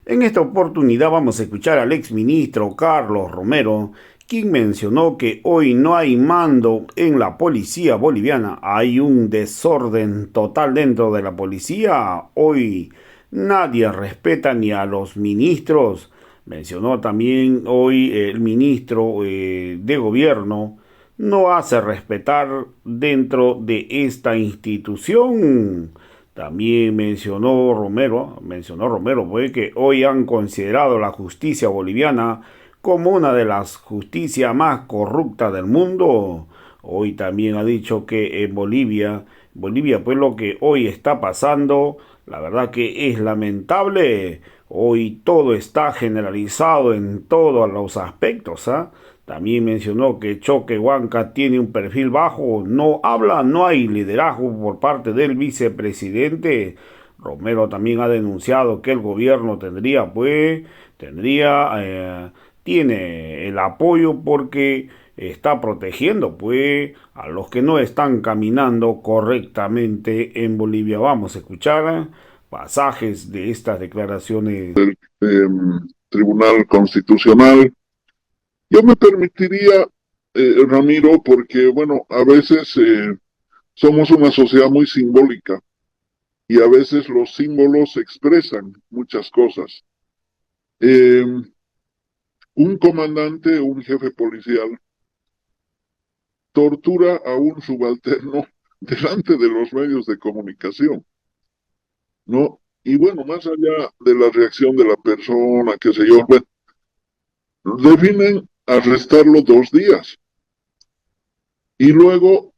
En esta oportunidad vamos a escuchar al exministro Carlos Romero, quien mencionó que hoy no hay mando en la policía boliviana, hay un desorden total dentro de la policía. Hoy nadie respeta ni a los ministros. Mencionó también hoy el ministro de gobierno no hace respetar dentro de esta institución. También mencionó Romero, pues, que hoy han considerado la justicia boliviana como una de las justicias más corruptas del mundo. Hoy también ha dicho que en Bolivia, pues lo que hoy está pasando, la verdad que es lamentable. Hoy todo está generalizado en todos los aspectos, ¿ah? También mencionó que Choquehuanca tiene un perfil bajo, no habla, no hay liderazgo por parte del vicepresidente. Romero también ha denunciado que el gobierno tiene el apoyo porque está protegiendo pues a los que no están caminando correctamente en Bolivia. Vamos a escuchar pasajes de estas declaraciones. Tribunal Constitucional. Yo me permitiría, Ramiro, porque, bueno, a veces somos una sociedad muy simbólica y a veces los símbolos expresan muchas cosas. Eh, un comandante, un jefe policial, tortura a un subalterno delante de los medios de comunicación, ¿no? Y bueno, más allá de la reacción de la persona, qué sé yo, bueno, definen arrestarlo 2 días y luego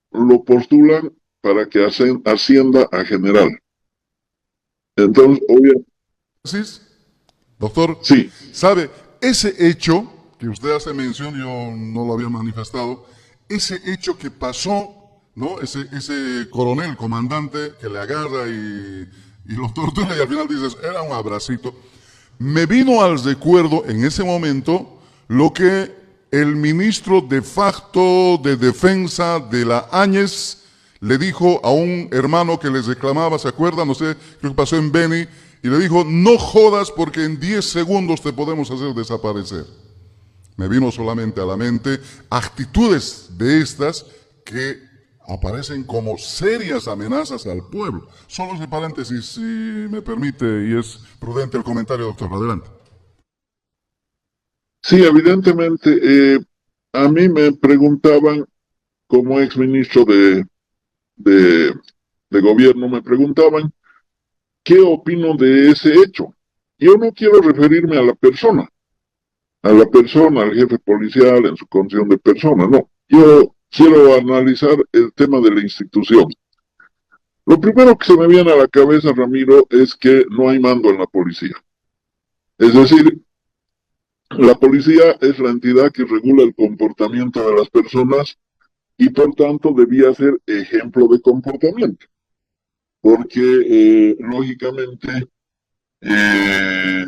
lo postulan para que ascienda a general. Entonces, obviamente, Sí, doctor, sí, sabe, ese hecho que usted hace mención, yo no lo había manifestado, ese hecho que pasó, ¿no? Ese coronel, comandante, que le agarra y lo tortura y al final dices, era un abracito. Me vino al recuerdo en ese momento lo que el ministro de facto de defensa de la Áñez le dijo a un hermano que les reclamaba, ¿se acuerdan? No sé, creo que pasó en Beni, y le dijo, no jodas porque en 10 segundos te podemos hacer desaparecer. Me vino solamente a la mente actitudes de estas que aparecen como serias amenazas al pueblo. Solo ese paréntesis, si me permite, y es prudente el comentario, doctor. Adelante. sí, evidentemente, a mí me preguntaban, como exministro de, de gobierno, me preguntaban qué opino de ese hecho. Yo no quiero referirme a la persona, al jefe policial en su condición de persona, no. Yo quiero analizar el tema de la institución. Lo primero que se me viene a la cabeza, Ramiro, es que no hay mando en la policía. Es decir, la policía es la entidad que regula el comportamiento de las personas y por tanto debía ser ejemplo de comportamiento, porque lógicamente eh,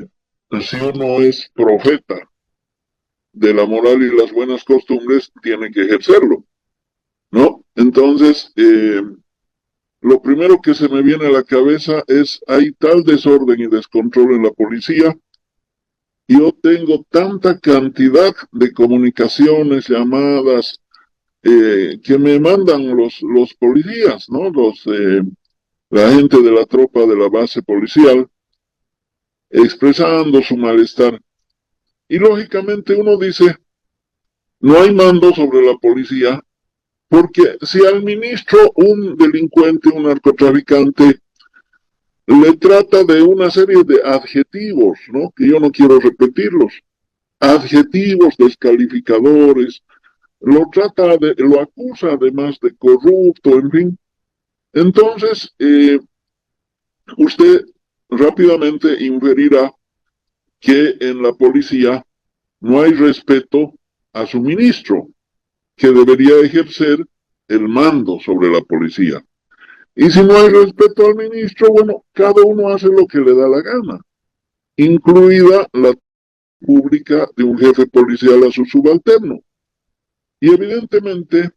si uno es profeta de la moral y las buenas costumbres, tiene que ejercerlo, ¿no? Entonces, lo primero que se me viene a la cabeza es, hay tal desorden y descontrol en la policía. Yo tengo tanta cantidad de comunicaciones, llamadas, que me mandan los policías, ¿no? La gente de la tropa de la base policial, expresando su malestar. Y lógicamente uno dice, no hay mando sobre la policía, porque si al ministro un delincuente, un narcotraficante, le trata de una serie de adjetivos, ¿no? Que yo no quiero repetirlos, adjetivos descalificadores, lo acusa además de corrupto, en fin. Entonces, usted rápidamente inferirá que en la policía no hay respeto a su ministro, que debería ejercer el mando sobre la policía. Y si no hay respeto al ministro, bueno, cada uno hace lo que le da la gana, incluida la pública de un jefe policial a su subalterno. Y evidentemente,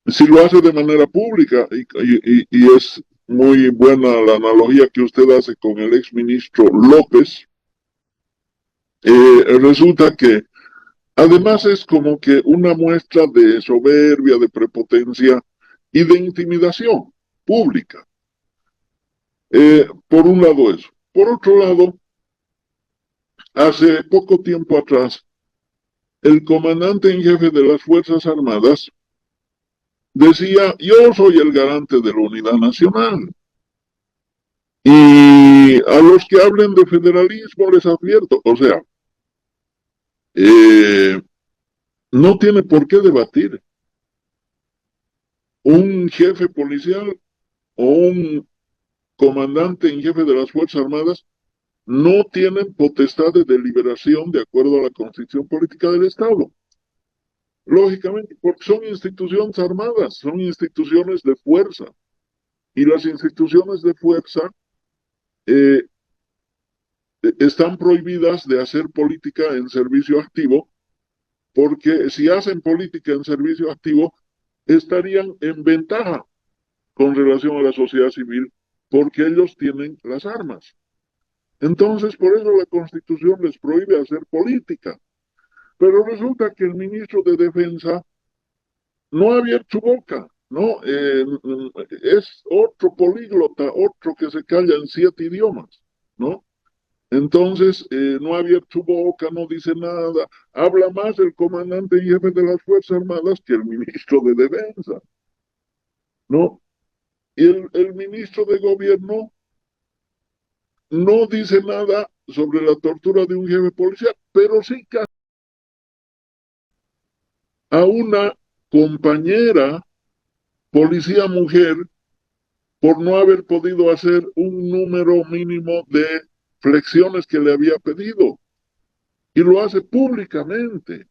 si lo hace de manera pública, y es muy buena la analogía que usted hace con el exministro López, resulta que además es como que una muestra de soberbia, de prepotencia y de intimidación pública. Por un lado eso. Por otro lado, hace poco tiempo atrás, el comandante en jefe de las Fuerzas Armadas decía, yo soy el garante de la unidad nacional. Y a los que hablen de federalismo les advierto, o sea, eh, no tiene por qué debatir. Un jefe policial o un comandante en jefe de las Fuerzas Armadas no tienen potestad de deliberación de acuerdo a la Constitución Política del Estado. Lógicamente, porque son instituciones armadas, son instituciones de fuerza. Y las instituciones de fuerza eh, están prohibidas de hacer política en servicio activo, porque si hacen política en servicio activo, estarían en ventaja con relación a la sociedad civil, porque ellos tienen las armas. Entonces, por eso la Constitución les prohíbe hacer política. Pero resulta que el ministro de Defensa no ha abierto su boca, ¿no? Es otro políglota, otro que se calla en 7 idiomas, ¿no? Entonces, no ha abierto su boca, no dice nada. Habla más el comandante y jefe de las Fuerzas Armadas que el ministro de Defensa, ¿no? Y el ministro de Gobierno no dice nada sobre la tortura de un jefe policial, pero sí que a una compañera policía mujer por no haber podido hacer un número mínimo de flexiones que le había pedido. Y lo hace públicamente.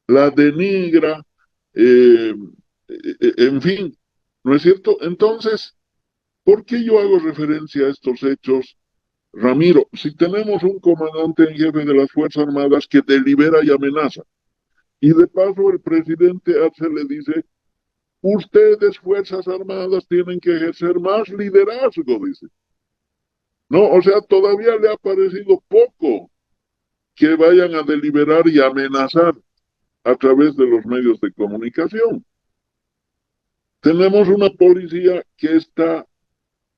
La denigra, en fin, ¿no es cierto? Entonces, ¿por qué yo hago referencia a estos hechos, Ramiro? Si tenemos un comandante en jefe de las Fuerzas Armadas que delibera y amenaza, y de paso el presidente Arce le dice, ustedes, Fuerzas Armadas, tienen que ejercer más liderazgo, dice. No, o sea, todavía le ha parecido poco que vayan a deliberar y amenazar a través de los medios de comunicación. Tenemos una policía que está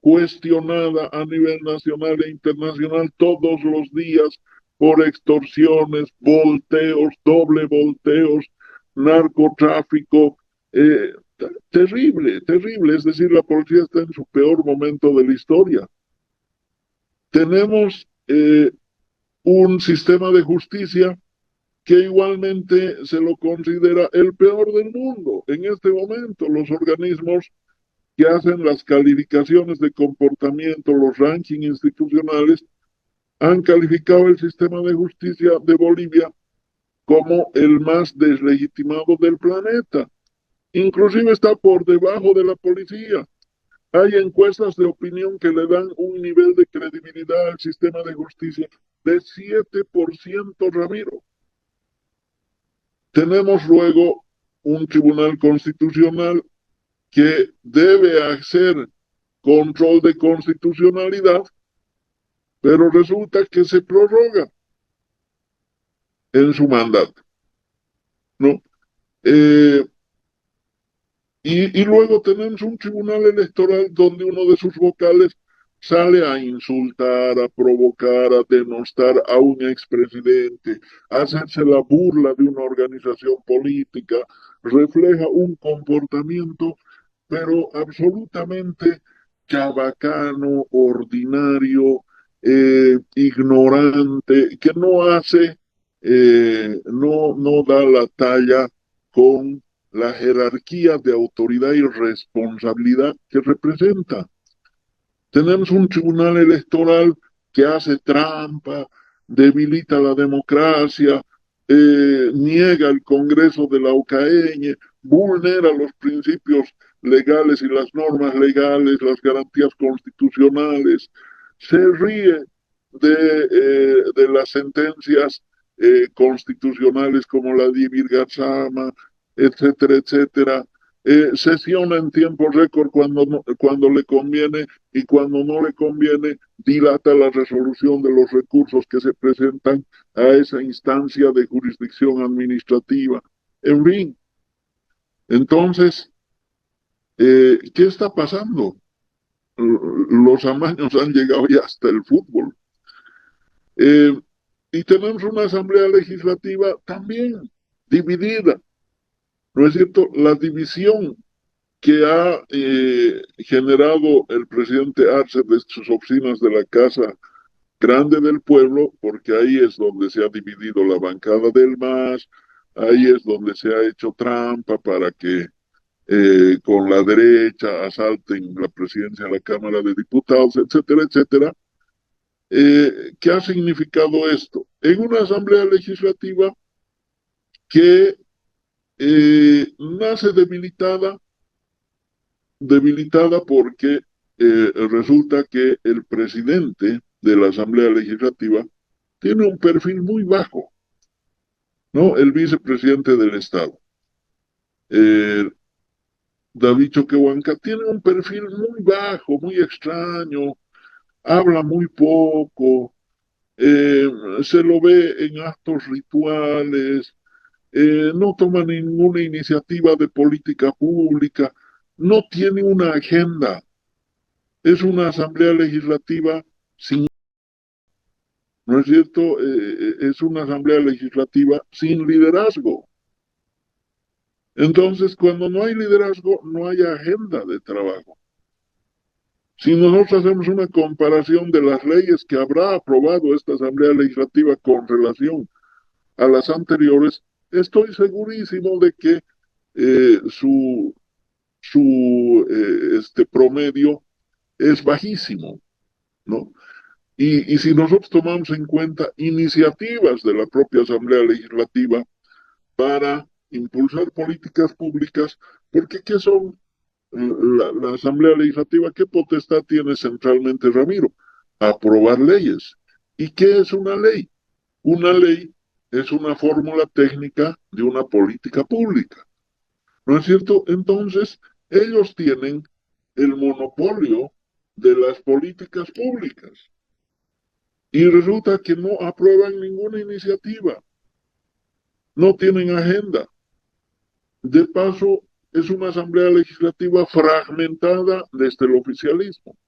cuestionada a nivel nacional e internacional todos los días por extorsiones, volteos, doble volteos, narcotráfico. Eh, Terrible, terrible. Es decir, la policía está en su peor momento de la historia. Tenemos un sistema de justicia que igualmente se lo considera el peor del mundo. En este momento, los organismos que hacen las calificaciones de comportamiento, los rankings institucionales, han calificado el sistema de justicia de Bolivia como el más deslegitimado del planeta. Inclusive está por debajo de la policía. Hay encuestas de opinión que le dan un nivel de credibilidad al sistema de justicia de 7%, Ramiro. Tenemos luego un tribunal constitucional que debe hacer control de constitucionalidad, pero resulta que se prorroga en su mandato, ¿no? Eh, y luego tenemos un tribunal electoral donde uno de sus vocales sale a insultar, a provocar, a denostar a un expresidente, a hacerse la burla de una organización política, refleja un comportamiento, pero absolutamente chabacano, ordinario, ignorante, que no hace, no da la talla con la jerarquía de autoridad y responsabilidad que representa. Tenemos un tribunal electoral que hace trampa, debilita la democracia, niega el Congreso de la UCAeñe, vulnera los principios legales y las normas legales, las garantías constitucionales, se ríe de las sentencias constitucionales como la de Ibirgarzama, etcétera, etcétera. sesiona en tiempo récord cuando le conviene, y cuando no le conviene dilata la resolución de los recursos que se presentan a esa instancia de jurisdicción administrativa. En fin, entonces, ¿qué está pasando? Los amaños han llegado ya hasta el fútbol. Eh, y tenemos una asamblea legislativa también dividida, ¿no es cierto? La división que ha generado el presidente Arce desde sus oficinas de la Casa Grande del Pueblo, porque ahí es donde se ha dividido la bancada del MAS, ahí es donde se ha hecho trampa para que con la derecha asalten la presidencia de la Cámara de Diputados, etcétera, etcétera. ¿Qué ha significado esto? En una asamblea legislativa que nace debilitada porque resulta que el presidente de la Asamblea Legislativa tiene un perfil muy bajo, ¿no? El vicepresidente del Estado, eh, David Choquehuanca, tiene un perfil muy bajo, muy extraño, habla muy poco, se lo ve en actos rituales, no toma ninguna iniciativa de política pública, no tiene una agenda. Es una asamblea legislativa sin, ¿no es cierto? Es una asamblea legislativa sin liderazgo. Entonces, cuando no hay liderazgo, no hay agenda de trabajo. Si nosotros hacemos una comparación de las leyes que habrá aprobado esta asamblea legislativa con relación a las anteriores, estoy segurísimo de que su promedio es bajísimo, ¿no? Y si nosotros tomamos en cuenta iniciativas de la propia Asamblea Legislativa para impulsar políticas públicas, porque ¿qué son la Asamblea Legislativa? ¿Qué potestad tiene centralmente, Ramiro? Aprobar leyes. ¿Y qué es una ley? Una ley es una fórmula técnica de una política pública, ¿no es cierto? Entonces, ellos tienen el monopolio de las políticas públicas. Y resulta que no aprueban ninguna iniciativa, no tienen agenda. De paso, es una asamblea legislativa fragmentada desde el oficialismo.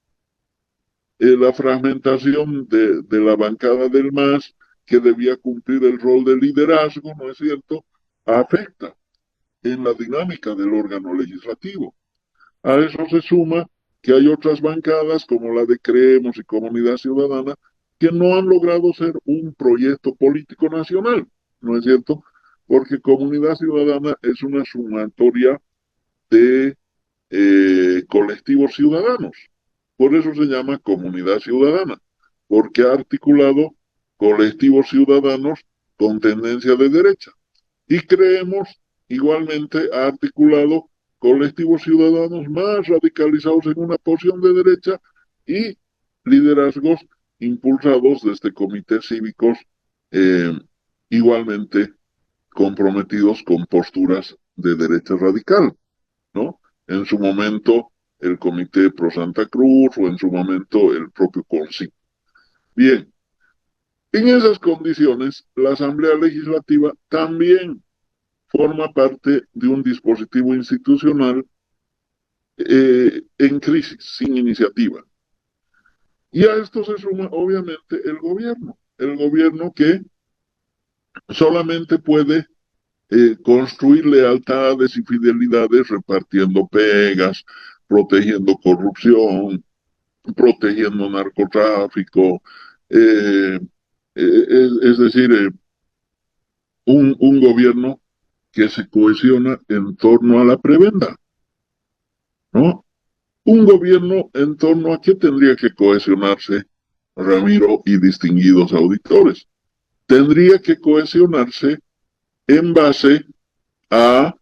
La fragmentación de la bancada del MAS, que debía cumplir el rol de liderazgo, ¿no es cierto?, afecta en la dinámica del órgano legislativo. A eso se suma que hay otras bancadas, como la de Creemos y Comunidad Ciudadana, que no han logrado ser un proyecto político nacional, ¿no es cierto? Porque Comunidad Ciudadana es una sumatoria de colectivos ciudadanos. Por eso se llama Comunidad Ciudadana, porque ha articulado colectivos ciudadanos con tendencia de derecha. Y Creemos, igualmente, ha articulado colectivos ciudadanos más radicalizados en una posición de derecha y liderazgos impulsados desde comités cívicos igualmente comprometidos con posturas de derecha radical, ¿no? En su momento el Comité Pro Santa Cruz o en su momento el propio CONCIP. Bien, en esas condiciones la Asamblea Legislativa también forma parte de un dispositivo institucional en crisis, sin iniciativa. Y a esto se suma, obviamente, el gobierno que solamente puede construir lealtades y fidelidades repartiendo pegas, protegiendo corrupción, protegiendo narcotráfico, es decir, un gobierno que se cohesiona en torno a la prebenda, ¿no? Un gobierno en torno a qué tendría que cohesionarse, Ramiro y distinguidos auditores. Tendría que cohesionarse en base a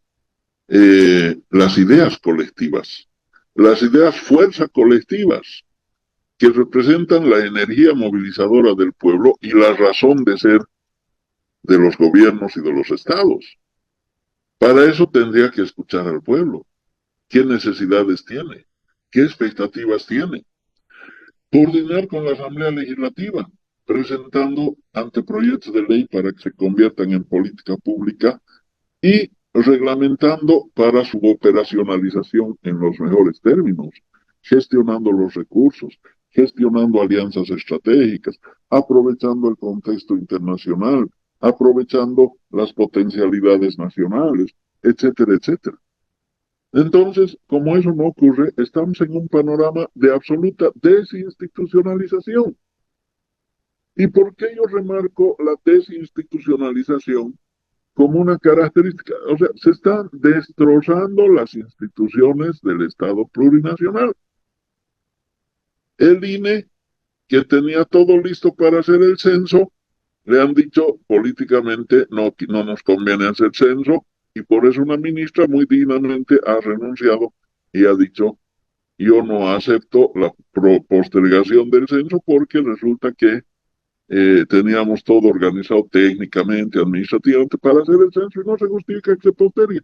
las ideas colectivas, las ideas fuerza colectivas, que representan la energía movilizadora del pueblo y la razón de ser de los gobiernos y de los estados. Para eso tendría que escuchar al pueblo. qué necesidades tiene, qué expectativas tiene. Coordinar con la Asamblea Legislativa, presentando anteproyectos de ley para que se conviertan en política pública y reglamentando para su operacionalización en los mejores términos, gestionando los recursos, gestionando alianzas estratégicas, aprovechando el contexto internacional, aprovechando las potencialidades nacionales, etcétera, etcétera. Entonces, como eso no ocurre, estamos en un panorama de absoluta desinstitucionalización. ¿Y por qué yo remarco la desinstitucionalización como una característica? O sea, se están destrozando las instituciones del Estado plurinacional. El INE, que tenía todo listo para hacer el censo, le han dicho políticamente no nos conviene hacer censo, y por eso una ministra muy dignamente ha renunciado y ha dicho yo no acepto la postergación del censo porque resulta que teníamos todo organizado técnicamente, administrativamente para hacer el censo y no se justifica que se postergue.